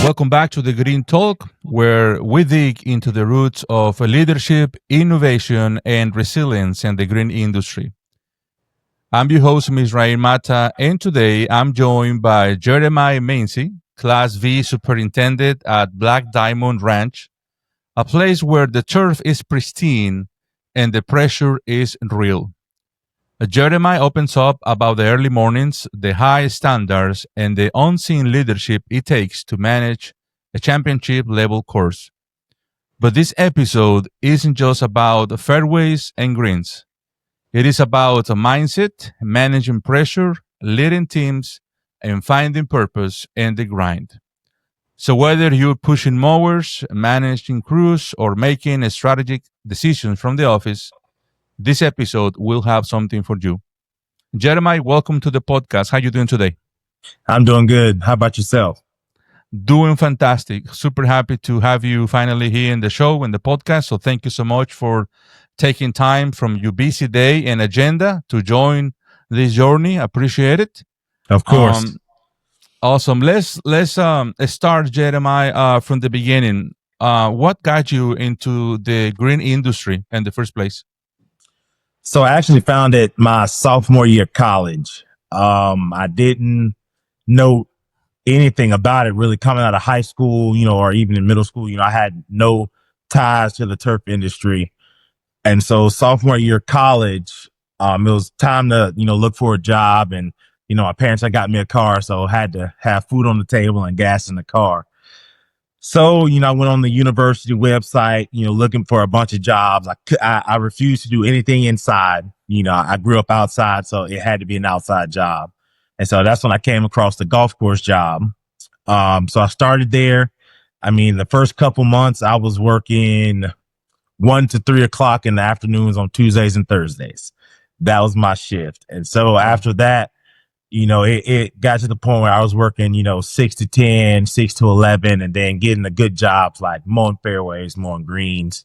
Welcome back to the Green Talk, where we dig into the roots of leadership, innovation, and resilience in the green industry. I'm your host, Misrael Mata, and today I'm joined by Jeremiah Mincey, Class V Superintendent at Black Diamond Ranch, a place where the turf is pristine and the pressure is real. Jeremiah opens up about the early mornings, the high standards, and the unseen leadership it takes to manage a championship level course. But this episode isn't just about fairways and greens. It is about a mindset, managing pressure, leading teams, and finding purpose in the grind. So whether you're pushing mowers, managing crews, or making strategic decisions from the office, this episode will have something for you. Jeremiah, welcome to the podcast. How you doing today? I'm doing good. How about yourself? Doing fantastic. Super happy to have you finally here in the show, in the podcast. So thank you so much for taking time from your busy day and agenda to join this journey. Appreciate it. Of course. Awesome. Let's start, Jeremiah, from the beginning. What got you into the green industry in the first place? So I actually found it my sophomore year of college. I didn't know anything about it really coming out of high school, or even in middle school. I had no ties to the turf industry. And so sophomore year of college, it was time to, look for a job. And, my parents had got me a car, so I had to have food on the table and gas in the car. So, I went on the university website, looking for a bunch of jobs. I refused to do anything inside. I grew up outside, so it had to be an outside job. And so that's when I came across the golf course job. So I started there. The first couple months I was working 1 to 3 o'clock in the afternoons on Tuesdays and Thursdays. That was my shift. And so after that, it got to the point where I was working, 6 to 10, 6 to 11, and then getting the good jobs like mowing fairways, mowing greens.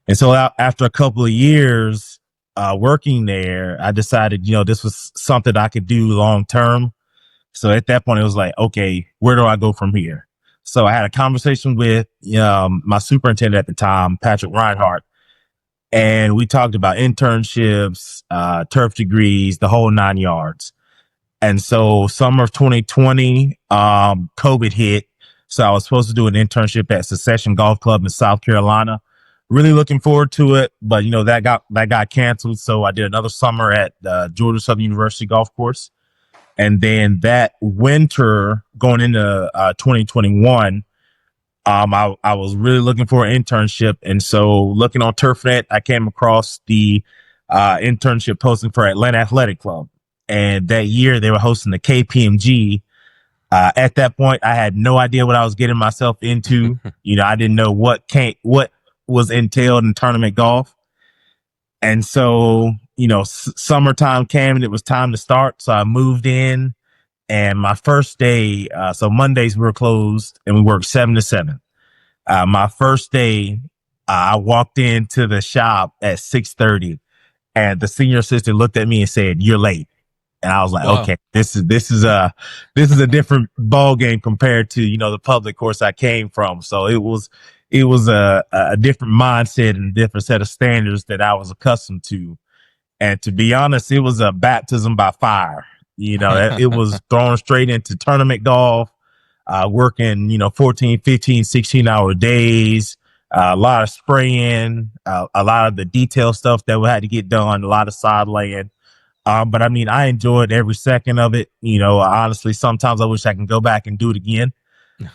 And so after a couple of years working there, I decided, this was something I could do long term. So at that point, it was like, okay, where do I go from here? So I had a conversation with my superintendent at the time, Patrick Reinhardt, and we talked about internships, turf degrees, the whole 9 yards. And so summer of 2020, COVID hit. So I was supposed to do an internship at Secession Golf Club in South Carolina. Really looking forward to it, but that got canceled. So I did another summer at Georgia Southern University Golf Course. And then that winter going into 2021, I was really looking for an internship. And so looking on TurfNet, I came across the internship posting for Atlanta Athletic Club. And that year they were hosting the KPMG. At that point, I had no idea what I was getting myself into. I didn't know what was entailed in tournament golf. And so, summertime came and it was time to start. So I moved in, and my first day, so Mondays we were closed and we worked 7 to 7. My first day, I walked into the shop at 6:30, and the senior assistant looked at me and said, "You're late." And I was like, Wow. okay, this is a different ball game compared to, the public course I came from. So it was a different mindset and a different set of standards that I was accustomed to. And to be honest, it was a baptism by fire. It was thrown straight into tournament golf, working, 14, 15, 16-hour days, a lot of spraying, a lot of the detail stuff that we had to get done, a lot of side laying. But I enjoyed every second of it. Honestly, sometimes I wish I can go back and do it again.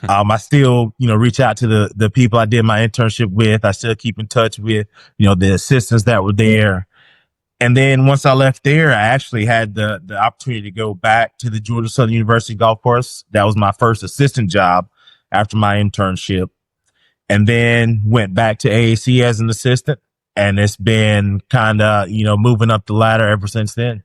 I still, reach out to the people I did my internship with. I still keep in touch with, the assistants that were there. And then once I left there, I actually had the opportunity to go back to the Georgia Southern University Golf Course. That was my first assistant job after my internship. And then went back to AAC as an assistant. And it's been kind of, moving up the ladder ever since then.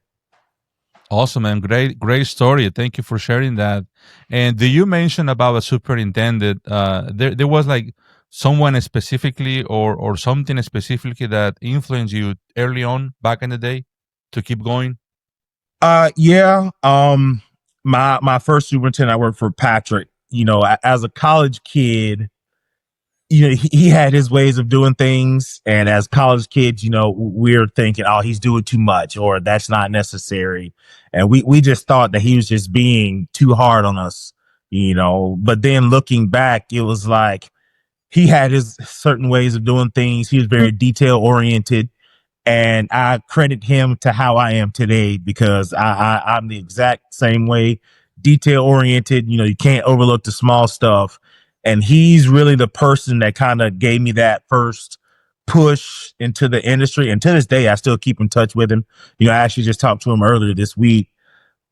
Awesome, man. Great story. Thank you for sharing that. And do you mention about a superintendent? There was like someone specifically or something specifically that influenced you early on back in the day to keep going? Yeah. My first superintendent, I worked for Patrick. as a college kid, he had his ways of doing things. And as college kids, we're thinking, oh, he's doing too much or that's not necessary. And we just thought that he was just being too hard on us, but then looking back, it was like he had his certain ways of doing things. He was very detail oriented. And I credit him to how I am today because I'm the exact same way, detail oriented. You can't overlook the small stuff. And he's really the person that kind of gave me that first push into the industry. And to this day, I still keep in touch with him. I actually just talked to him earlier this week.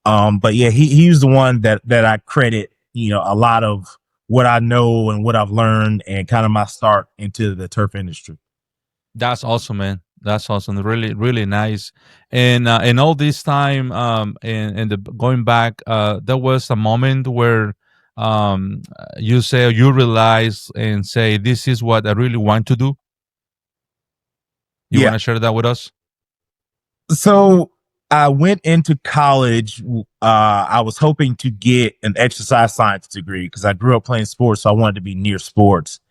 But yeah, he's the one that I credit, a lot of what I know and what I've learned and kind of my start into the turf industry. That's awesome, man. That's awesome. Really, really nice. And all this time, and going back, there was a moment where you say you realize and say, "This is what I really want to do." You want Yeah. to share that with us? So I went into college. I was hoping to get an exercise science degree because I grew up playing sports, so I wanted to be near sports.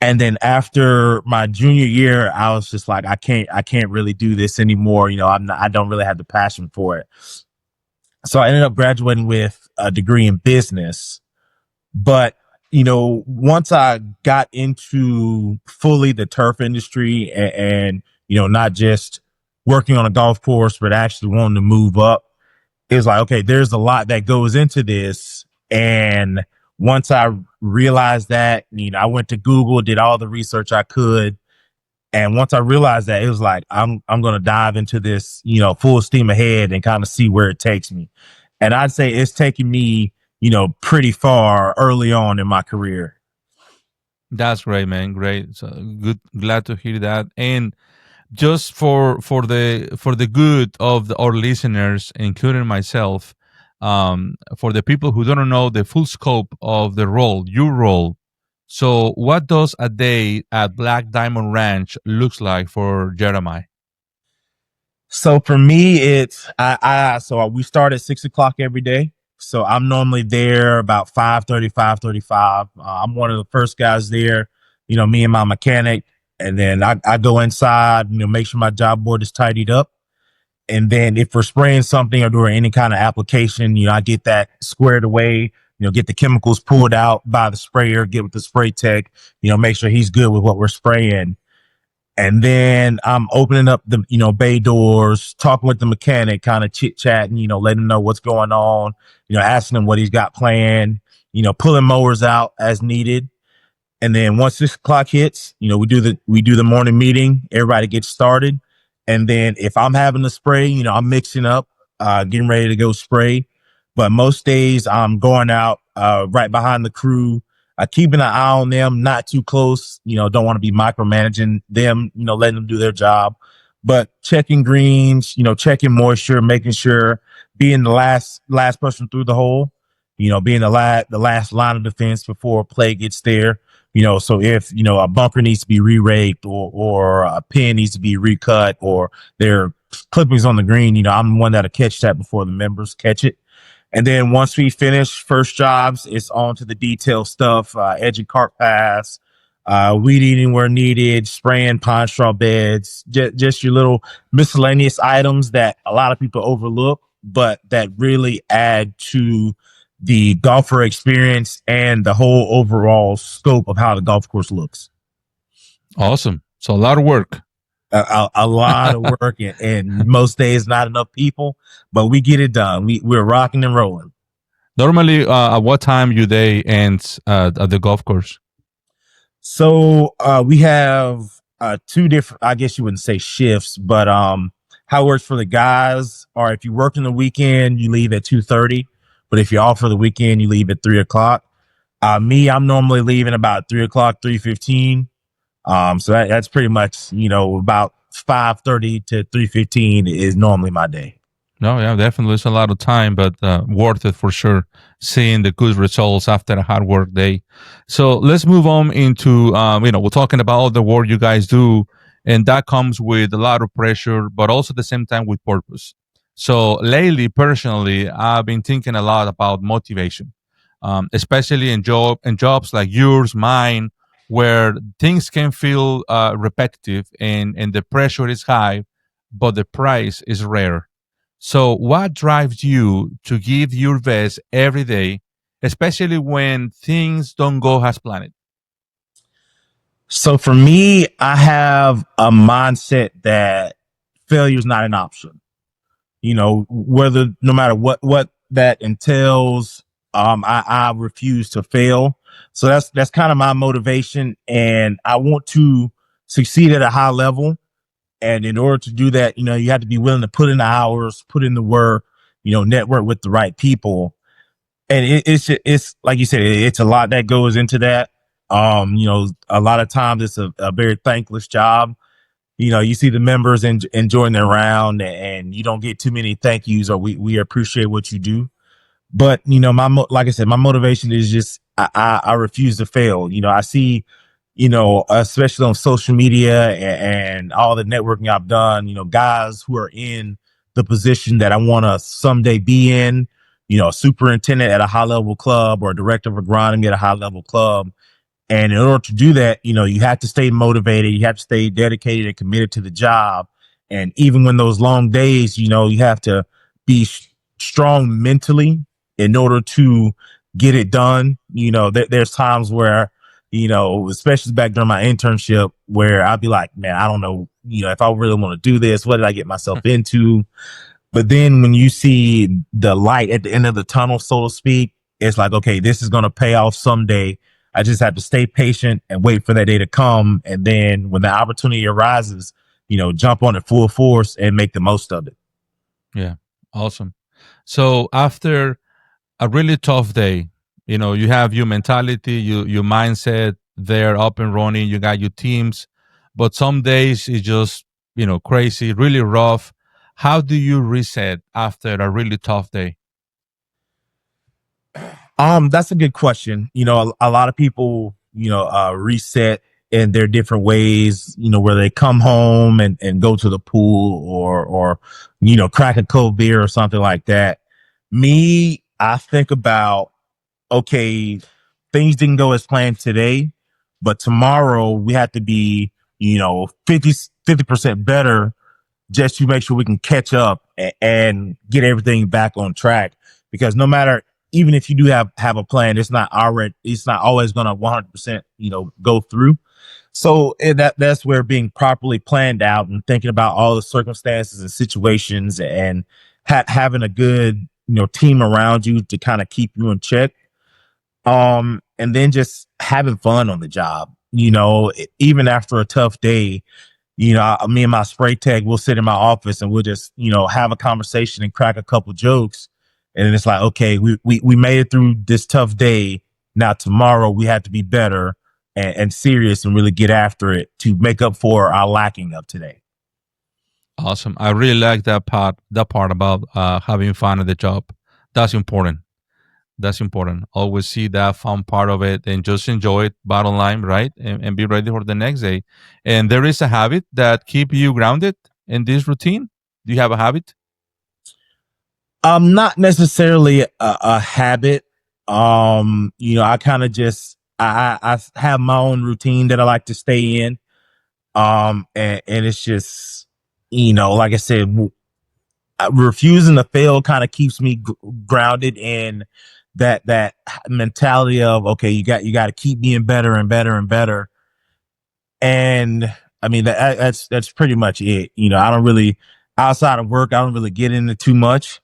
And then after my junior year, I was just like, I can't really do this anymore. I don't really have the passion for it. So I ended up graduating with a degree in business. But, once I got into fully the turf industry and not just working on a golf course, but actually wanting to move up, it was like, okay, there's a lot that goes into this. And once I realized that, I went to Google, did all the research I could. And once I realized that, it was like, I'm going to dive into this, full steam ahead and kind of see where it takes me. And I'd say it's taken me, pretty far early on in my career. That's great, man. Great. So good. Glad to hear that. And just for the good of our listeners, including myself, for the people who don't know the full scope of the role, your role. So, what does a day at Black Diamond Ranch looks like for Jeremiah? So for me, so we start at 6 o'clock every day. So I'm normally there about 5:30, 5:35. I'm one of the first guys there, me and my mechanic. And then I go inside, make sure my job board is tidied up. And then if we're spraying something or doing any kind of application, I get that squared away, get the chemicals pulled out by the sprayer, get with the spray tech, make sure he's good with what we're spraying. And then I'm opening up the, bay doors, talking with the mechanic, kind of chit chatting, letting him know what's going on, asking him what he's got planned, pulling mowers out as needed. And then once 6 o'clock hits, we do the morning meeting. Everybody gets started. And then if I'm having to spray, I'm mixing up, getting ready to go spray. But most days I'm going out, right behind the crew, keeping an eye on them, not too close, don't want to be micromanaging them, letting them do their job, but checking greens, checking moisture, making sure being the last person through the hole, being the last line of defense before a play gets there. So if, a bunker needs to be re-raked or a pin needs to be recut or there are clippings on the green, I'm the one that'll catch that before the members catch it. And then once we finish first jobs, it's on to the detail stuff, edge and cart pass, weed eating where needed, spraying pine straw beds, just your little miscellaneous items that a lot of people overlook, but that really add to the golfer experience and the whole overall scope of how the golf course looks. Awesome. So a lot of work. A lot of work, and most days not enough people, but we get it done. We're rocking and rolling. Normally, at what time your day ends at the golf course? So we have two different, I guess you wouldn't say shifts, but how it works for the guys are if you work in the weekend, you leave at 2:30. But if you're off for the weekend, you leave at 3 o'clock. I'm normally leaving about 3 o'clock, 3:15. So that's pretty much, about 5:30 to 3:15 is normally my day. No, yeah, definitely. It's a lot of time, but worth it for sure. Seeing the good results after a hard work day. So let's move on into, we're talking about all the work you guys do, and that comes with a lot of pressure, but also at the same time with purpose. So lately, personally, I've been thinking a lot about motivation. especially in jobs like yours, mine, where things can feel repetitive and the pressure is high, but the price is rare. So, what drives you to give your best every day, especially when things don't go as planned? So for me, I have a mindset that failure is not an option. Whether no matter what that entails, I refuse to fail. So that's kind of my motivation, and I want to succeed at a high level. And in order to do that, you have to be willing to put in the hours, put in the work, network with the right people. And it's like you said, it's a lot that goes into that. A lot of times it's a very thankless job. You see the members enjoying their round, and you don't get too many thank yous or we appreciate what you do. But like I said, my motivation is just I refuse to fail. I see, especially on social media and all the networking I've done, guys who are in the position that I want to someday be in, a superintendent at a high level club or a director of agronomy at a high level club. And in order to do that, you have to stay motivated. You have to stay dedicated and committed to the job. And even when those long days, you have to be strong mentally in order to get it done. There's times where, especially back during my internship, where I'd be like, man, I don't know, if I really want to do this, what did I get myself into? But then when you see the light at the end of the tunnel, so to speak, it's like, okay, this is going to pay off someday. I just have to stay patient and wait for that day to come. And then when the opportunity arises, jump on it full force and make the most of it. Yeah, awesome. So after a really tough day, you have your mentality, your mindset there up and running, you got your teams, but some days it's just, crazy, really rough. How do you reset after a really tough day? That's a good question. A lot of people, reset in their different ways, where they come home and go to the pool or, crack a cold beer or something like that. Me, I think about, okay, things didn't go as planned today, but tomorrow we have to be, 50% better just to make sure we can catch up and get everything back on track. Because no matter, even if you do have a plan, it's not always going to 100%, go through. So that's where being properly planned out and thinking about all the circumstances and situations and having a good, team around you to kind of keep you in check. And then just having fun on the job, even after a tough day, me and my spray tag, we'll sit in my office and we'll just, have a conversation and crack a couple jokes. And then it's like, okay, we made it through this tough day. Now tomorrow we have to be better and serious and really get after it to make up for our lacking of today. Awesome. I really like that part about having fun at the job. That's important. That's important. Always see that fun part of it and just enjoy it, bottom line, right? And be ready for the next day. And there is a habit that keep you grounded in this routine. Do you have a habit? Not necessarily a habit. I kind of just I have my own routine that I like to stay in. And it's just, like I said, refusing to fail kind of keeps me grounded in that mentality of, okay, you got to keep being better and better and better. And I mean, that's pretty much it. I don't really, outside of work, I don't really get into too much.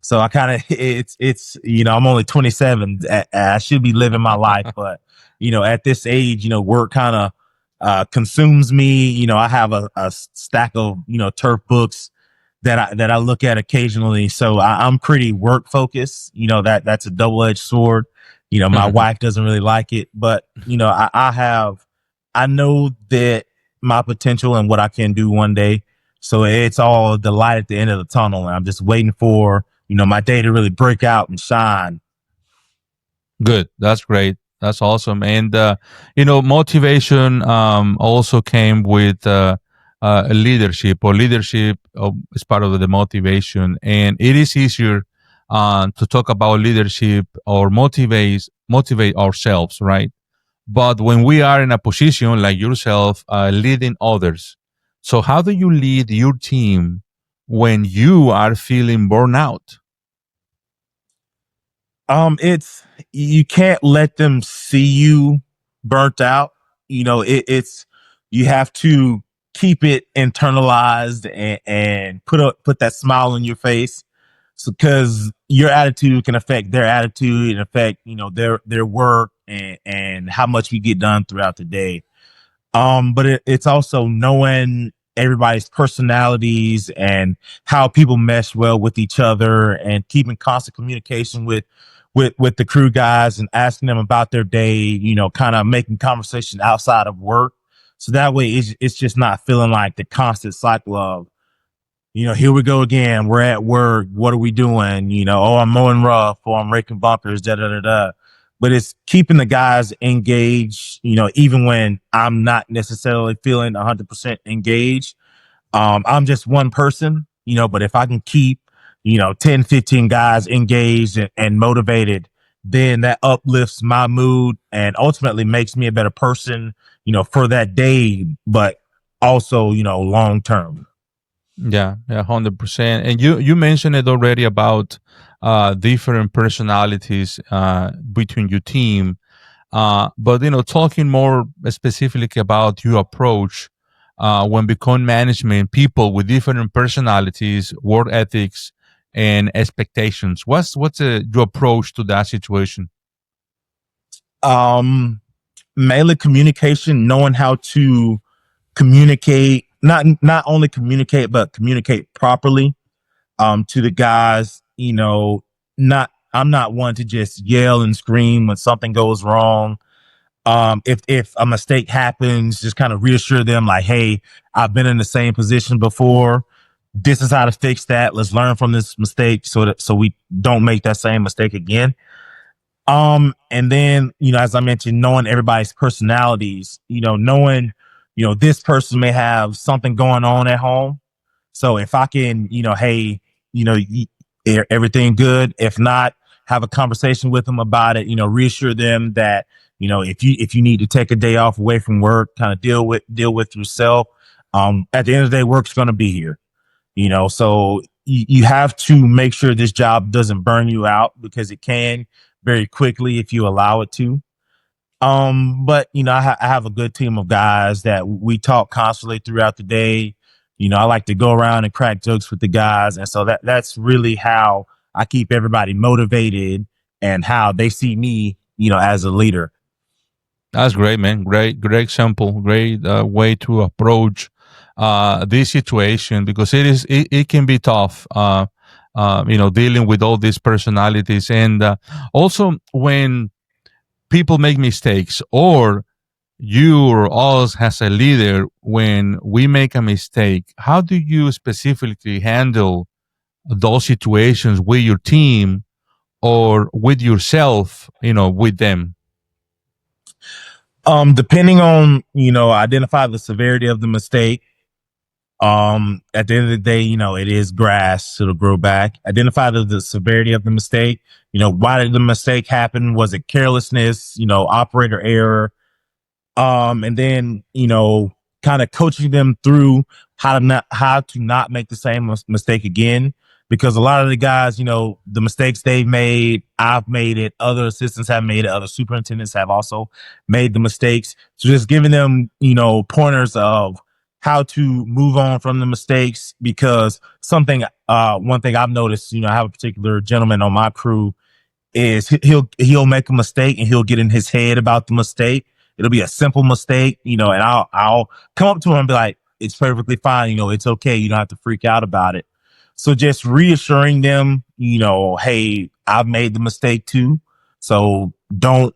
So I kind of, it's, I'm only 27. I should be living my life, but, at this age, work kind of, consumes me. I have a stack of, turf books that I look at occasionally. So I'm pretty work focused. That's a double-edged sword. My wife doesn't really like it, but I know that my potential and what I can do one day. So it's all the light at the end of the tunnel. And I'm just waiting for, my day to really break out and shine. Good. That's great. That's awesome. And motivation also came with leadership, or leadership is part of the motivation. And it is easier to talk about leadership or motivate ourselves, right? But when we are in a position like yourself, leading others, so how do you lead your team when you are feeling burnout? It's you can't let them see you burnt out. It's you have to keep it internalized and put that smile on your face. So, because your attitude can affect their attitude and affect their work and how much we get done throughout the day. But it's also knowing everybody's personalities and how people mesh well with each other and keeping constant communication with the crew guys and asking them about their day, kind of making conversation outside of work. So that way it's just not feeling like the constant cycle of, here we go again. We're at work. What are we doing? Oh, I'm mowing rough or I'm raking bunkers, da da da da. But it's keeping the guys engaged, even when I'm not necessarily feeling 100% engaged. I'm just one person, but if I can keep, 10, 15 guys engaged and motivated, then that uplifts my mood and ultimately makes me a better person, for that day, but also, long term. Yeah, yeah, 100%. And you mentioned it already about different personalities between your team. But talking more specifically about your approach when become management, people with different personalities, work ethics, and expectations. What's your approach to that situation? Um, Mainly communication, knowing how to communicate, not only communicate, but communicate properly to the guys. Not I'm not one to just yell and scream when something goes wrong. If a mistake happens, just kind of reassure them like, hey, I've been in the same position before. This is how to fix that. Let's learn from this mistake so we don't make that same mistake again. And then, as I mentioned, knowing everybody's personalities, knowing, this person may have something going on at home. So if I can, hey, everything good. If not, have a conversation with them about it, reassure them that, if you need to take a day off away from work, kind of deal with yourself. At the end of the day, work's going to be here, so you have to make sure this job doesn't burn you out because it can very quickly if you allow it to. But I have a good team of guys that we talk constantly throughout the day. I like to go around and crack jokes with the guys, and so that's really how I keep everybody motivated and how they see me, as a leader. That's great, man. Great example. Great way to approach this situation because it can be tough. Dealing with all these personalities and also when people make mistakes or you or us as a leader when we make a mistake. How do you specifically handle those situations with your team or with yourself? With them. Depending on, identify the severity of the mistake. At the end of the day, it is grass, so it'll grow back. Identify the severity of the mistake. Why did the mistake happen? Was it carelessness? Operator error? And then kind of coaching them through how to not make the same mistake again, because a lot of the guys, the mistakes they've made, I've made it, other assistants have made it, other superintendents have also made the mistakes. So just giving them pointers of how to move on from the mistakes, because one thing I've noticed, I have a particular gentleman on my crew is he'll make a mistake and he'll get in his head about the mistake. It'll be a simple mistake, and I'll come up to him and be like, "It's perfectly fine, it's okay. You don't have to freak out about it." So just reassuring them, hey, I've made the mistake too, so don't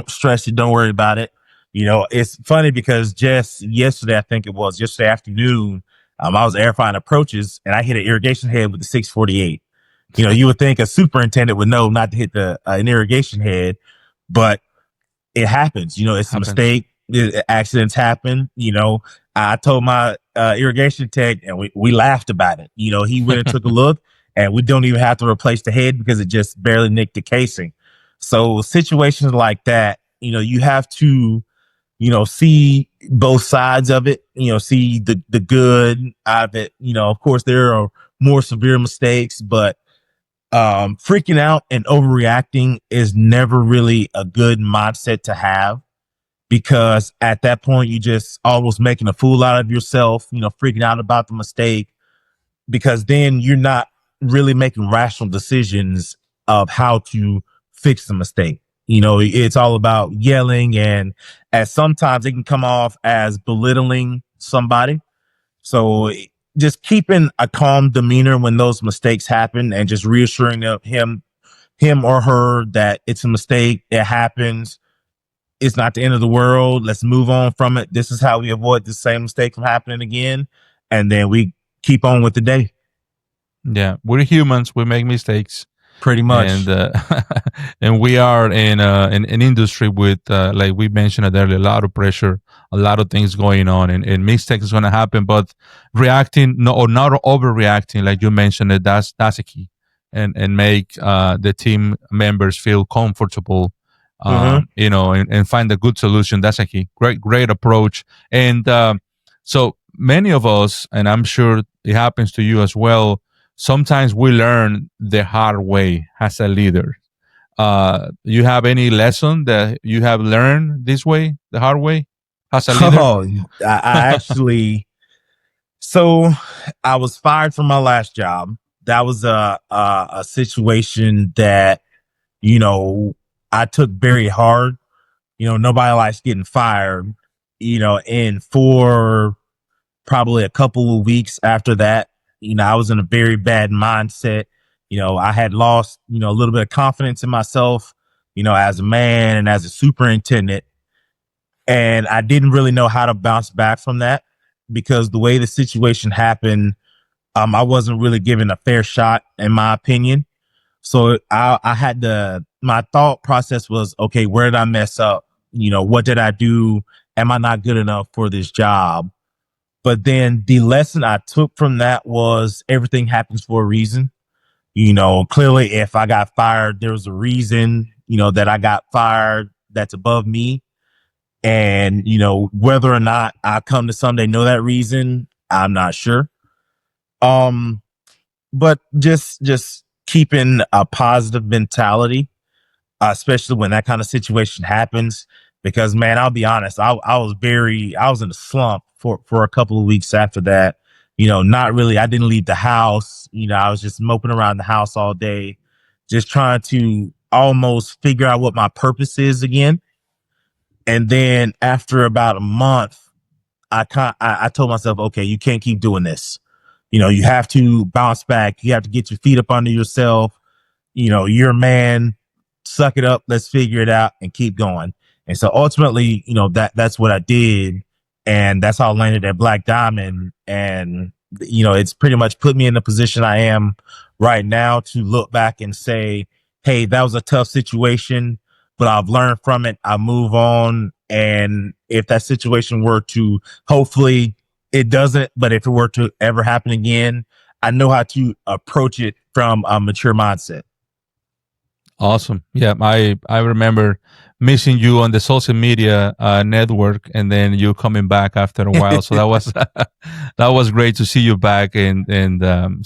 stress it, don't worry about it. It's funny because just yesterday, I think it was yesterday afternoon, I was air frying approaches and I hit an irrigation head with the 648. You would think a superintendent would know not to hit an irrigation head, but it happens. It's a Happens. mistake. Accidents happen. I told my irrigation tech, and we laughed about it. He went and took a look, and we don't even have to replace the head because it just barely nicked the casing. So situations like that, you have to, see both sides of it, see the good out of it. Of course, there are more severe mistakes, but freaking out and overreacting is never really a good mindset to have, because at that point you just almost making a fool out of yourself, freaking out about the mistake, because then you're not really making rational decisions of how to fix the mistake. It's all about yelling, and as sometimes it can come off as belittling somebody. So just keeping a calm demeanor when those mistakes happen, and just reassuring him or her that it's a mistake, it happens, it's not the end of the world, let's move on from it, this is how we avoid the same mistake from happening again, and then we keep on with the day. Yeah, we're humans. We make mistakes, Pretty much. and and we are in an industry with, like we mentioned earlier, a lot of pressure, a lot of things going on, and mistakes is going to happen. But reacting, no, or not overreacting, like you mentioned, that's a key, and make the team members feel comfortable. Mm-hmm. And find a good solution. That's a key. Great approach. And so many of us, and I'm sure it happens to you as well, sometimes we learn the hard way as a leader. You have any lesson that you have learned this way, the hard way, as a leader? Oh, I actually, so I was fired from my last job. That was a situation that, you know, I took very hard. Nobody likes getting fired, and for probably a couple of weeks after that, I was in a very bad mindset. I had lost, a little bit of confidence in myself, as a man and as a superintendent. And I didn't really know how to bounce back from that, because the way the situation happened, I wasn't really given a fair shot, in my opinion. So I had my thought process was, okay, where did I mess up? What did I do? Am I not good enough for this job? But then the lesson I took from that was everything happens for a reason. Clearly, if I got fired, there was a reason, that I got fired that's above me. And, whether or not I come to someday know that reason, I'm not sure. Um, but just keeping a positive mentality, especially when that kind of situation happens. Because, man, I'll be honest, I was in a slump for a couple of weeks after that. Not really. I didn't leave the house. I was just moping around the house all day, just trying to almost figure out what my purpose is again. And then after about a month, I told myself, okay, you can't keep doing this. You have to bounce back. You have to get your feet up under yourself. You're a man, suck it up, let's figure it out and keep going. And so ultimately, that's what I did. And that's how I landed at Black Diamond. And, it's pretty much put me in the position I am right now to look back and say, hey, that was a tough situation, but I've learned from it. I move on. And if that situation were to, hopefully it doesn't, but if it were to ever happen again, I know how to approach it from a mature mindset. Awesome. Yeah, I remember missing you on the social media network, and then you coming back after a while. So that was that was great to see you back, and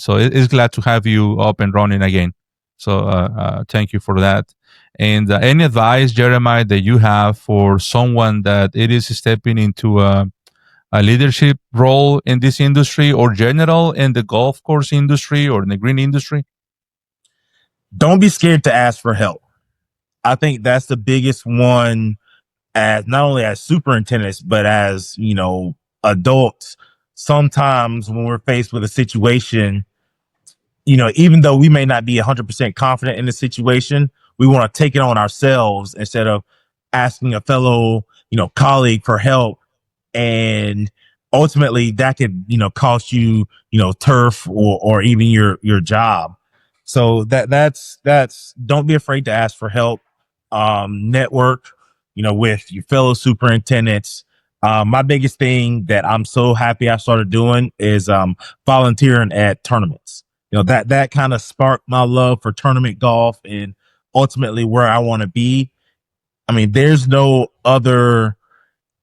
so it's glad to have you up and running again. So thank you for that. And any advice, Jeremiah, that you have for someone that it is stepping into a leadership role in this industry, or general in the golf course industry or in the green industry? Don't be scared to ask for help. I think that's the biggest one, as not only as superintendents, but as, adults. Sometimes when we're faced with a situation, even though we may not be 100% confident in the situation, we want to take it on ourselves instead of asking a fellow, colleague for help. And ultimately that could, cost you, turf, or even your job. So that's don't be afraid to ask for help. Network, with your fellow superintendents. My biggest thing that I'm so happy I started doing is volunteering at tournaments. that kind of sparked my love for tournament golf and ultimately where I want to be. I mean, there's no other.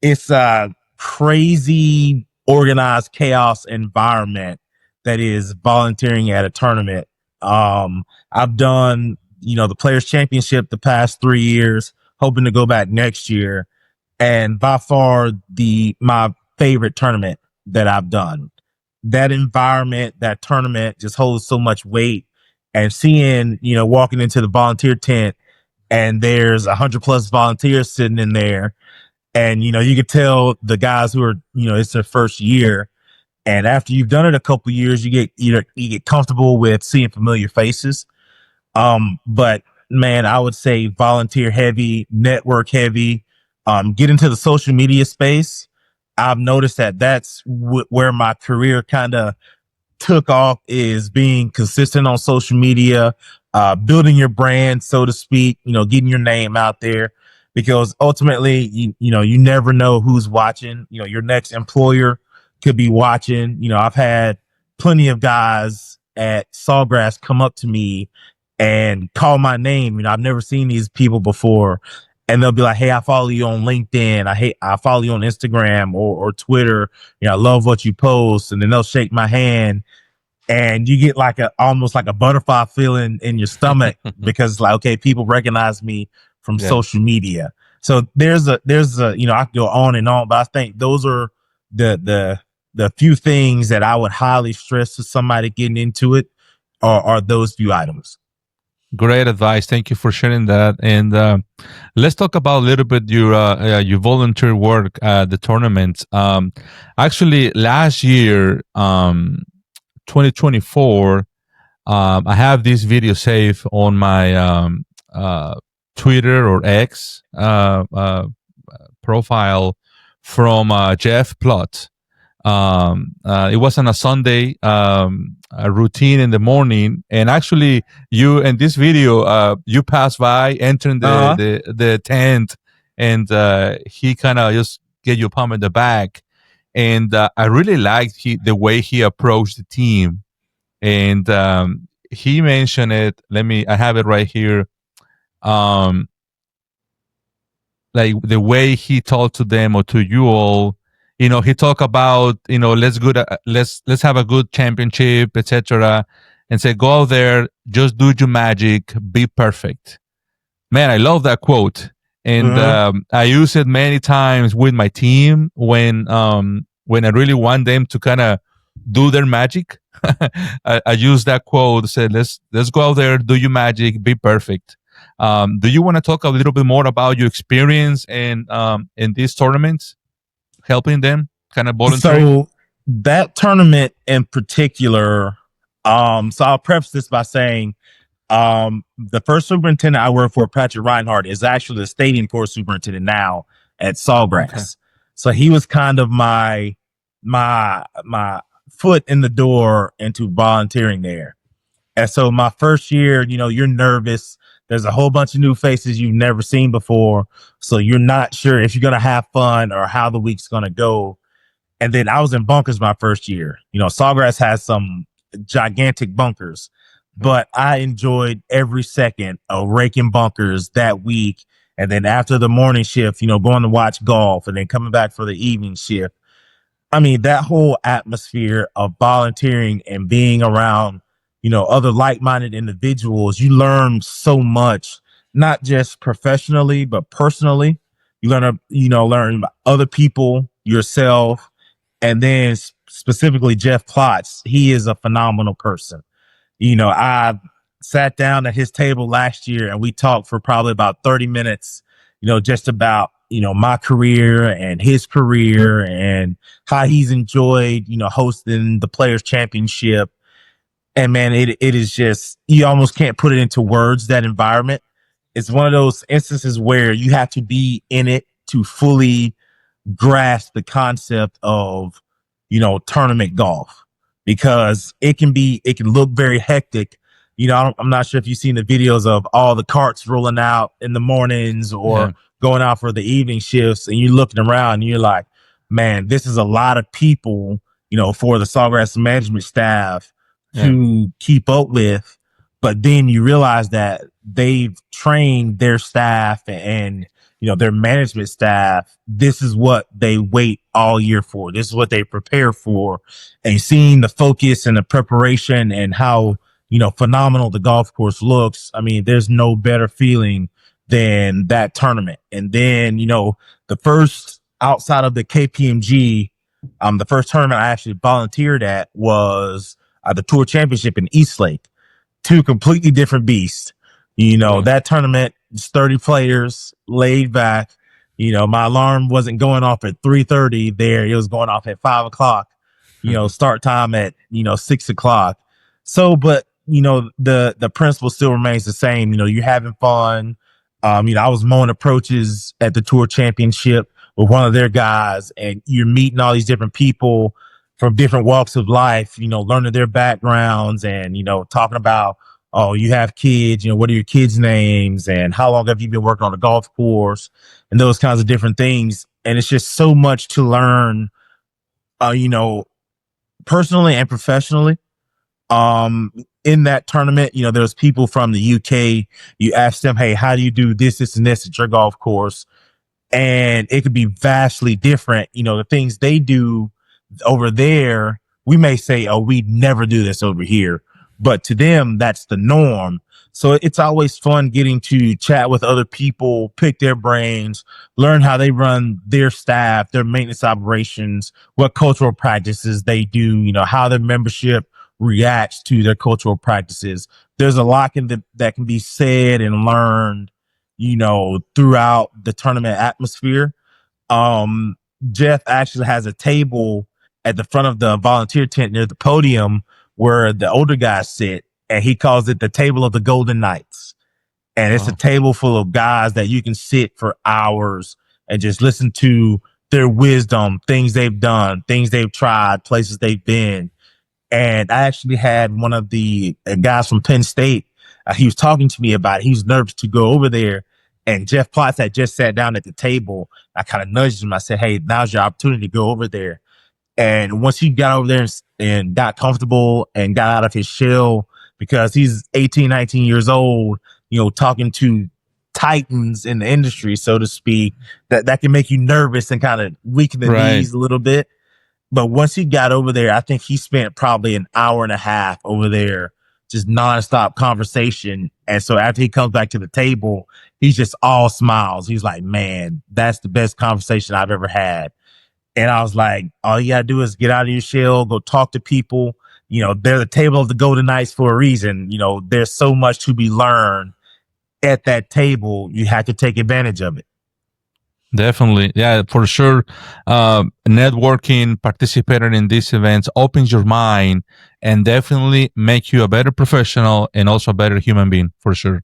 It's a crazy organized chaos environment that is volunteering at a tournament. I've done, the Players Championship the past 3 years, hoping to go back next year, and by far my favorite tournament that I've done. That environment, that tournament just holds so much weight. And seeing, walking into the volunteer tent and there's 100+ volunteers sitting in there, and you could tell the guys who are, it's their first year, and after you've done it a couple of years, you get comfortable with seeing familiar faces. But man, I would say volunteer heavy, network heavy. Get into the social media space. I've noticed that that's where my career kind of took off, is being consistent on social media, building your brand, so to speak, getting your name out there, because ultimately, you never know who's watching. Your next employer could be watching. I've had plenty of guys at Sawgrass come up to me and call my name. I've never seen these people before. And they'll be like, "Hey, I follow you on LinkedIn. I follow you on Instagram or Twitter. I love what you post." And then they'll shake my hand, and you get like almost like a butterfly feeling in your stomach because it's like, okay, people recognize me from social media. So there's a I could go on and on, but I think those are the few things that I would highly stress to somebody getting into it are those few items. Great advice. Thank you for sharing that. And let's talk about a little bit your volunteer work at the tournament. Actually, last year, 2024, I have this video saved on my Twitter or X profile from Jeff Plott. It was on a Sunday, a routine in the morning, and actually you in this video, you passed by, entering the tent, and he kind of just get you a pump in the back, and I really liked the way he approached the team, and he mentioned it. I have it right here. Like the way he talked to them or to you all. He talked about, let's have a good championship, etc., and say, go out there, just do your magic, be perfect. Man, I love that quote, and I use it many times with my team when I really want them to kind of do their magic. I use that quote, said, let's go out there, do your magic, be perfect. Do you want to talk a little bit more about your experience in these tournaments? Helping them kind of volunteering? So that tournament in particular, so I'll preface this by saying the first superintendent I worked for, Patrick Reinhardt, is actually the stadium course superintendent now at Sawgrass. Okay. So he was kind of my foot in the door into volunteering there. And so my first year, you're nervous. There's a whole bunch of new faces you've never seen before. So you're not sure if you're going to have fun or how the week's going to go. And then I was in bunkers my first year. Sawgrass has some gigantic bunkers, but I enjoyed every second of raking bunkers that week. And then after the morning shift, going to watch golf and then coming back for the evening shift. I mean, that whole atmosphere of volunteering and being around other like-minded individuals, you learn so much, not just professionally, but personally. You learn about other people, yourself, and then specifically Jeff Plotz. He is a phenomenal person. I sat down at his table last year and we talked for probably about 30 minutes, just about, my career and his career and how he's enjoyed, hosting the Players Championship. And man, it is just, you almost can't put it into words, that environment. It's one of those instances where you have to be in it to fully grasp the concept of, tournament golf, because it can look very hectic. I'm not sure if you've seen the videos of all the carts rolling out in the mornings or going out for the evening shifts, and you're looking around and you're like, man, this is a lot of people, for the Sawgrass management staff to keep up with. But then you realize that they've trained their staff and their management staff. This is what they wait all year for. This is what they prepare for. And seeing the focus and the preparation and how phenomenal the golf course looks. I mean, there's no better feeling than that tournament. And then the first outside of the KPMG, the first tournament I actually volunteered at was the Tour Championship in Eastlake. Two completely different beasts. That tournament is 30 players, laid back. My alarm wasn't going off at 3:30 there. It was going off at 5:00. Start time at 6:00. So, but the principle still remains the same. You're having fun. I was mowing approaches at the Tour Championship with one of their guys, and you're meeting all these different people from different walks of life, learning their backgrounds and, talking about, oh, you have kids, what are your kids' names and how long have you been working on the golf course and those kinds of different things. And it's just so much to learn, personally and professionally. In that tournament, there's people from the UK. You ask them, hey, how do you do this, and this at your golf course? And it could be vastly different. The things they do over there, we may say, oh, we'd never do this over here. But to them, that's the norm. So it's always fun getting to chat with other people, pick their brains, learn how they run their staff, their maintenance operations, what cultural practices they do, how their membership reacts to their cultural practices. There's a lot that can be said and learned, throughout the tournament atmosphere. Jeff actually has a table at the front of the volunteer tent near the podium where the older guys sit, and he calls it the table of the Golden Knights. And it's a table full of guys that you can sit for hours and just listen to their wisdom, things they've done, things they've tried, places they've been. And I actually had one of the guys from Penn State. He was talking to me about it. He was nervous to go over there. And Jeff Plotz had just sat down at the table. I kind of nudged him. I said, hey, now's your opportunity to go over there. And once he got over there and got comfortable and got out of his shell, because he's 18, 19 years old, talking to titans in the industry, so to speak, that can make you nervous and kind of weaken the knees a little bit. But once he got over there, I think he spent probably an hour and a half over there, just nonstop conversation. And so after he comes back to the table, he's just all smiles. He's like, man, that's the best conversation I've ever had. And I was like, all you gotta do is get out of your shell, go talk to people. They're the table of the Golden Knights for a reason. There's so much to be learned at that table. You have to take advantage of it. Definitely. Yeah, for sure. Networking, participating in these events opens your mind and definitely make you a better professional and also a better human being, for sure.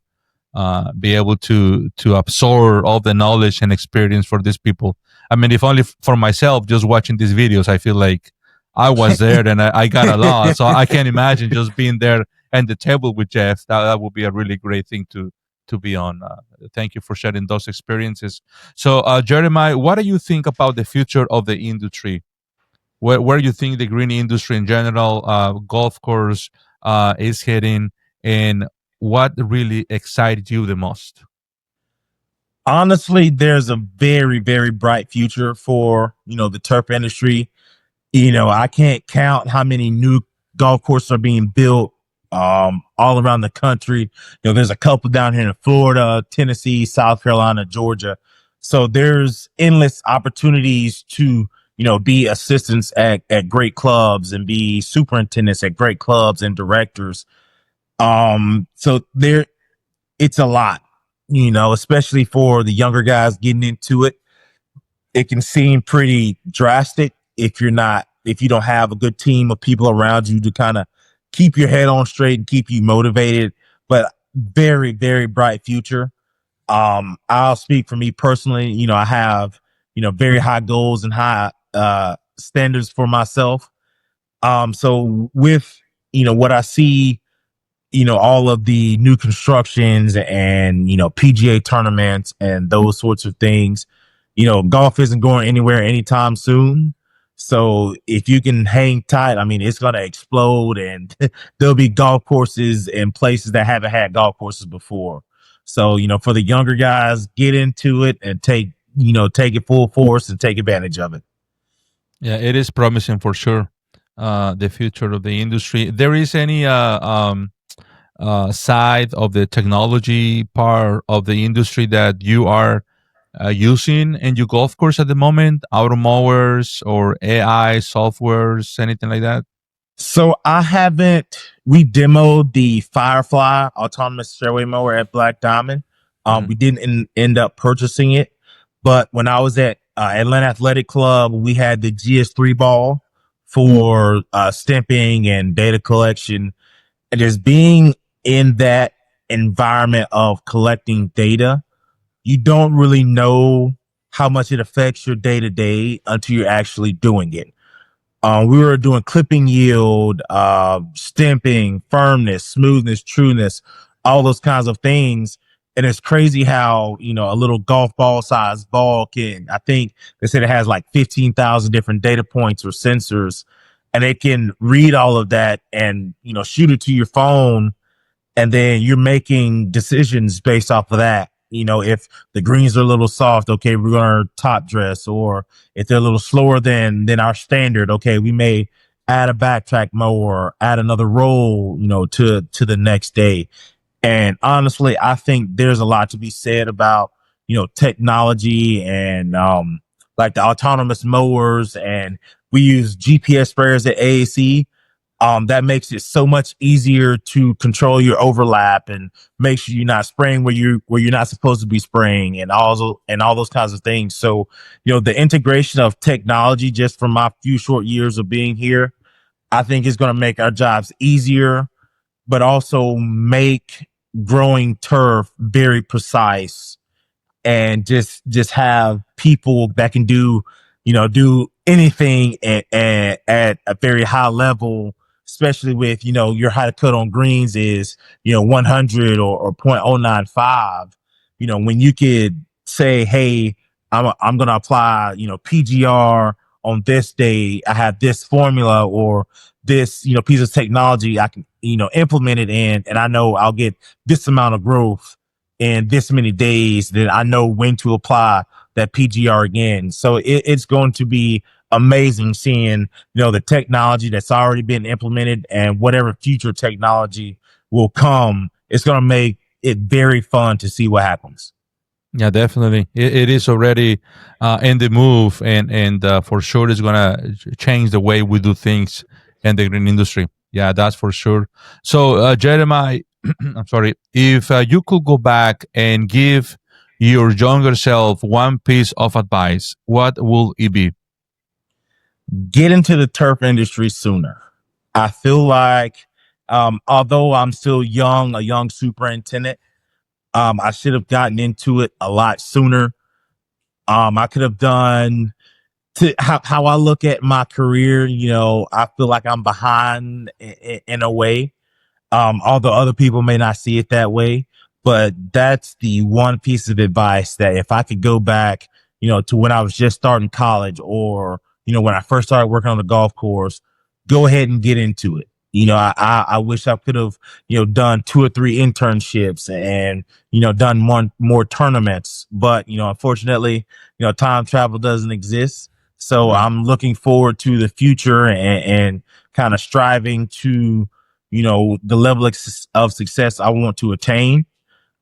Be able to absorb all the knowledge and experience for these people. I mean, if only for myself, just watching these videos, I feel like I was there and I got a lot. So I can't imagine just being there at the table with Jeff. That would be a really great thing to be on. Thank you for sharing those experiences. So, Jeremiah, what do you think about the future of the industry? Where you think the green industry in general, golf course, is heading, and what really excites you the most? Honestly, there's a very, very bright future for, the turf industry. I can't count how many new golf courses are being built all around the country. There's a couple down here in Florida, Tennessee, South Carolina, Georgia. So there's endless opportunities to, be assistants at great clubs and be superintendents at great clubs and directors. So it's a lot, especially for the younger guys getting into it. It can seem pretty drastic if you don't have a good team of people around you to kind of keep your head on straight and keep you motivated, but very, very bright future. I'll speak for me personally. I have, very high goals and high, standards for myself. So with, what I see, all of the new constructions and, PGA tournaments and those sorts of things, golf isn't going anywhere anytime soon. So if you can hang tight, I mean, it's going to explode, and there'll be golf courses in places that haven't had golf courses before. So, for the younger guys, get into it and take it full force and take advantage of it. Yeah, it is promising for sure. The future of the industry. There is any side of the technology part of the industry that you are using in your golf course at the moment? Auto mowers or AI softwares, anything like that? So we demoed the Firefly autonomous fairway mower at Black Diamond. Mhm. We didn't end up purchasing it, but when I was at Atlanta Athletic Club, we had the GS3 ball for stamping and data collection. And just being in that environment of collecting data, you don't really know how much it affects your day to day until you're actually doing it. We were doing clipping yield, stamping, firmness, smoothness, trueness, all those kinds of things. And it's crazy how, a little golf ball size ball I think they said it has like 15,000 different data points or sensors, and it can read all of that and, shoot it to your phone, and then you're making decisions based off of that. If the greens are a little soft, okay, we're going to top dress, or if they're a little slower than our standard, okay, we may add a backtrack mower, add another roll, to the next day. And honestly, I think there's a lot to be said about, technology and like the autonomous mowers, and we use GPS sprayers at AAC. That makes it so much easier to control your overlap and make sure you're not spraying where you're not supposed to be spraying, and all those kinds of things. So, the integration of technology, just from my few short years of being here, I think is going to make our jobs easier, but also make growing turf very precise, and just have people that can do anything at a very high level, especially with, your high cut on greens is, 100 or 0.095. When you could say, hey, I'm going to apply, PGR on this day, I have this formula or this, piece of technology I can, implement it in, and I know I'll get this amount of growth in this many days, that I know when to apply that PGR again. So it's going to be amazing seeing, the technology that's already been implemented, and whatever future technology will come. It's going to make it very fun to see what happens. Yeah, definitely. It is already in the move, and for sure it's gonna change the way we do things in the green industry. Yeah, that's for sure. So, Jeremiah, I'm sorry. If you could go back and give your younger self one piece of advice, what will it be? Get into the turf industry sooner. I feel like, although I'm still young, a young superintendent, I should have gotten into it a lot sooner. I could have done, to how I look at my career. I feel like I'm behind in a way, although other people may not see it that way. But that's the one piece of advice, that if I could go back, to when I was just starting college, or, when I first started working on the golf course, go ahead and get into it. I wish I could have, done 2 or 3 internships, and, done more tournaments. But, unfortunately, time travel doesn't exist. So Yeah. I'm looking forward to the future, and kind of striving to, the level of success I want to attain.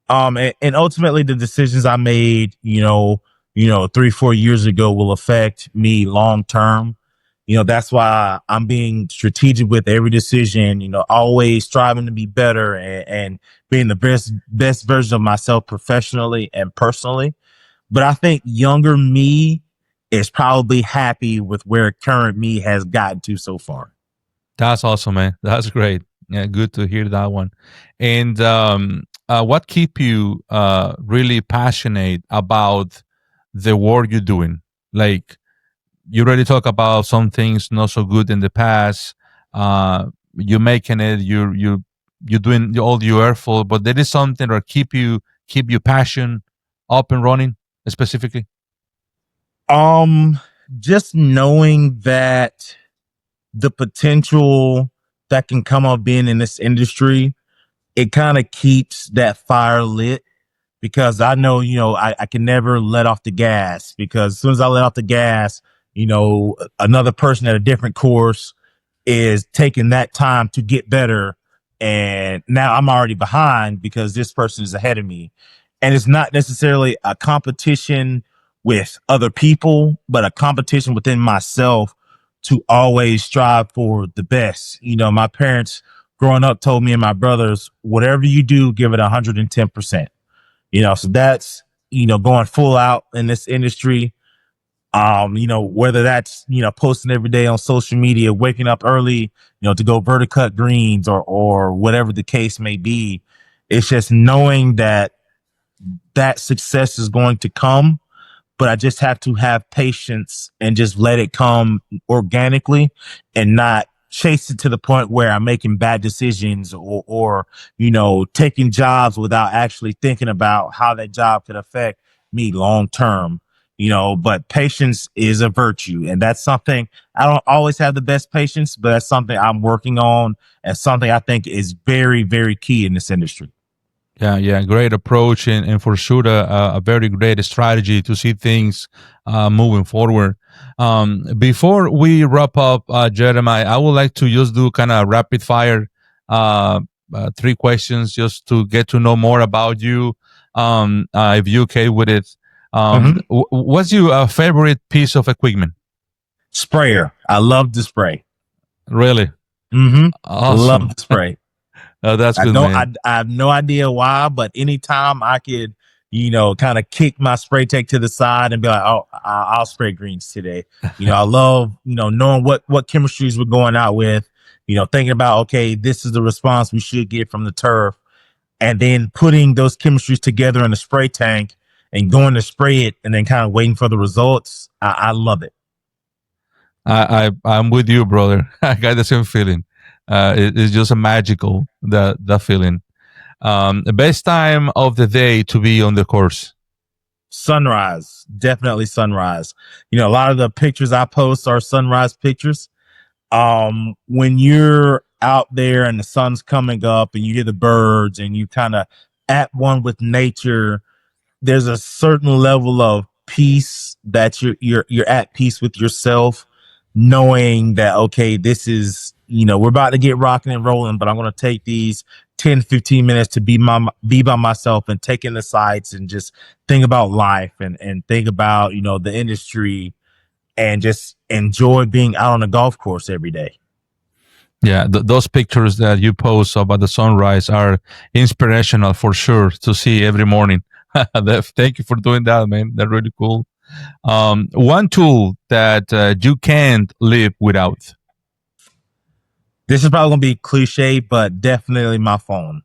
And ultimately the decisions I made, 3, 4 years ago will affect me long term. That's why I'm being strategic with every decision, always striving to be better, and being the best version of myself professionally and personally. But I think younger me is probably happy with where current me has gotten to so far. That's awesome, man. That's great. Yeah, good to hear that one. And what keep you really passionate about the work you're doing? Like, you already talk about some things not so good in the past. You're making it. You're doing all your effort, but there is something that keep your passion up and running specifically. Um, just knowing that the potential that can come of being in this industry, it kind of keeps that fire lit because I know, I can never let off the gas because as soon as I let off the gas, another person at a different course is taking that time to get better. And now I'm already behind because this person is ahead of me. And it's not necessarily a competition with other people, but a competition within myself to always strive for the best. My parents growing up told me and my brothers, whatever you do, give it 110%. So that's, going full out in this industry. Whether that's, posting every day on social media, waking up early, to go verticut greens or whatever the case may be. It's just knowing that success is going to come, but I just have to have patience and just let it come organically and not chase it to the point where I'm making bad decisions or taking jobs without actually thinking about how that job could affect me long term. But patience is a virtue. And that's something I don't always have the best patience, but that's something I'm working on and something I think is very, very key in this industry. Yeah, great approach, and for sure a very great strategy to see things moving forward. Before we wrap up, Jeremiah, I would like to just do kind of rapid fire, three questions just to get to know more about you. If you okay with it, Mhm. what's your favorite piece of equipment? Sprayer. I love to spray. Really Mm-hmm. awesome. Love to spray. That's I good, don't. I, man. I have no idea why, but anytime I could, kind of kick my spray tank to the side and be like, "Oh, I'll spray greens today." I love, knowing what chemistries we're going out with. Thinking about, okay, this is the response we should get from the turf, and then putting those chemistries together in a spray tank and going to spray it, and then kind of waiting for the results. I love it. I'm with you, brother. I got the same feeling. It's just a magical that feeling. The best time of the day to be on the course. Sunrise, definitely sunrise. A lot of the pictures I post are sunrise pictures. When you're out there and the sun's coming up and you hear the birds and you kind of at one with nature, there's a certain level of peace that you're at peace with yourself, knowing that, okay, this is, we're about to get rocking and rolling, but I'm going to take these 10-15 minutes to be by myself and take in the sights and just think about life and think about, the industry and just enjoy being out on a golf course every day. Yeah, those pictures that you post about the sunrise are inspirational for sure to see every morning. Thank you for doing that, man. That's really cool. One tool that you can't live without. This is probably going to be cliche, but definitely my phone.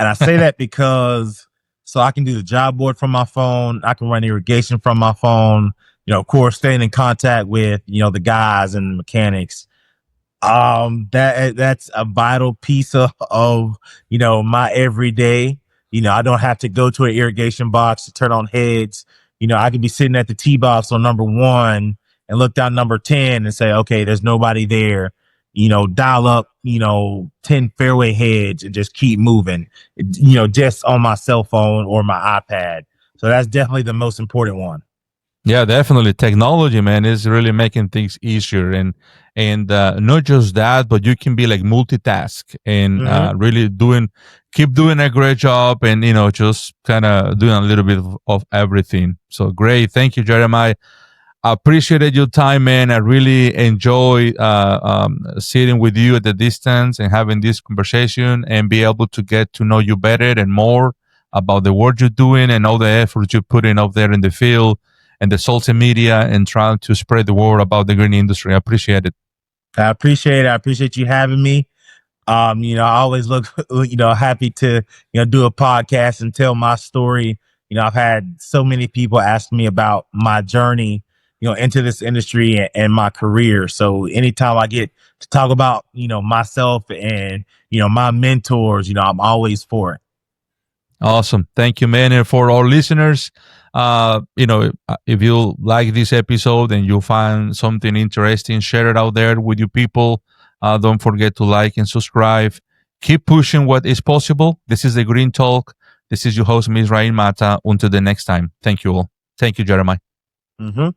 And I say that because so I can do the job board from my phone. I can run irrigation from my phone. Of course, staying in contact with, the guys and the mechanics. That's a vital piece of my everyday. I don't have to go to an irrigation box to turn on heads. I could be sitting at the tee box on number one and look down number 10 and say, okay, there's nobody there. Dial up, 10 fairway heads and just keep moving, just on my cell phone or my iPad. So that's definitely the most important one. Yeah, definitely. Technology, man, is really making things easier, and not just that, but you can be like multitask and Mm-hmm. really keep doing a great job, and just kind of doing a little bit of everything. So great, thank you, Jeremiah. I appreciated your time, man. I really enjoy sitting with you at the distance and having this conversation and be able to get to know you better and more about the work you're doing and all the efforts you're putting out there in the field and the social media and trying to spread the word about the green industry. I appreciate it. I appreciate it. I appreciate you having me. I always look, happy to, do a podcast and tell my story. I've had so many people ask me about my journey, into this industry and my career. So anytime I get to talk about, myself and, my mentors, I'm always for it. Awesome. Thank you, man. And for our listeners, if you like this episode and you find something interesting, share it out there with your people. Don't forget to like and subscribe. Keep pushing what is possible. This is the Green Talk. This is your host, Misrael Mata. Until the next time. Thank you all. Thank you, Jeremiah. Mm-hmm.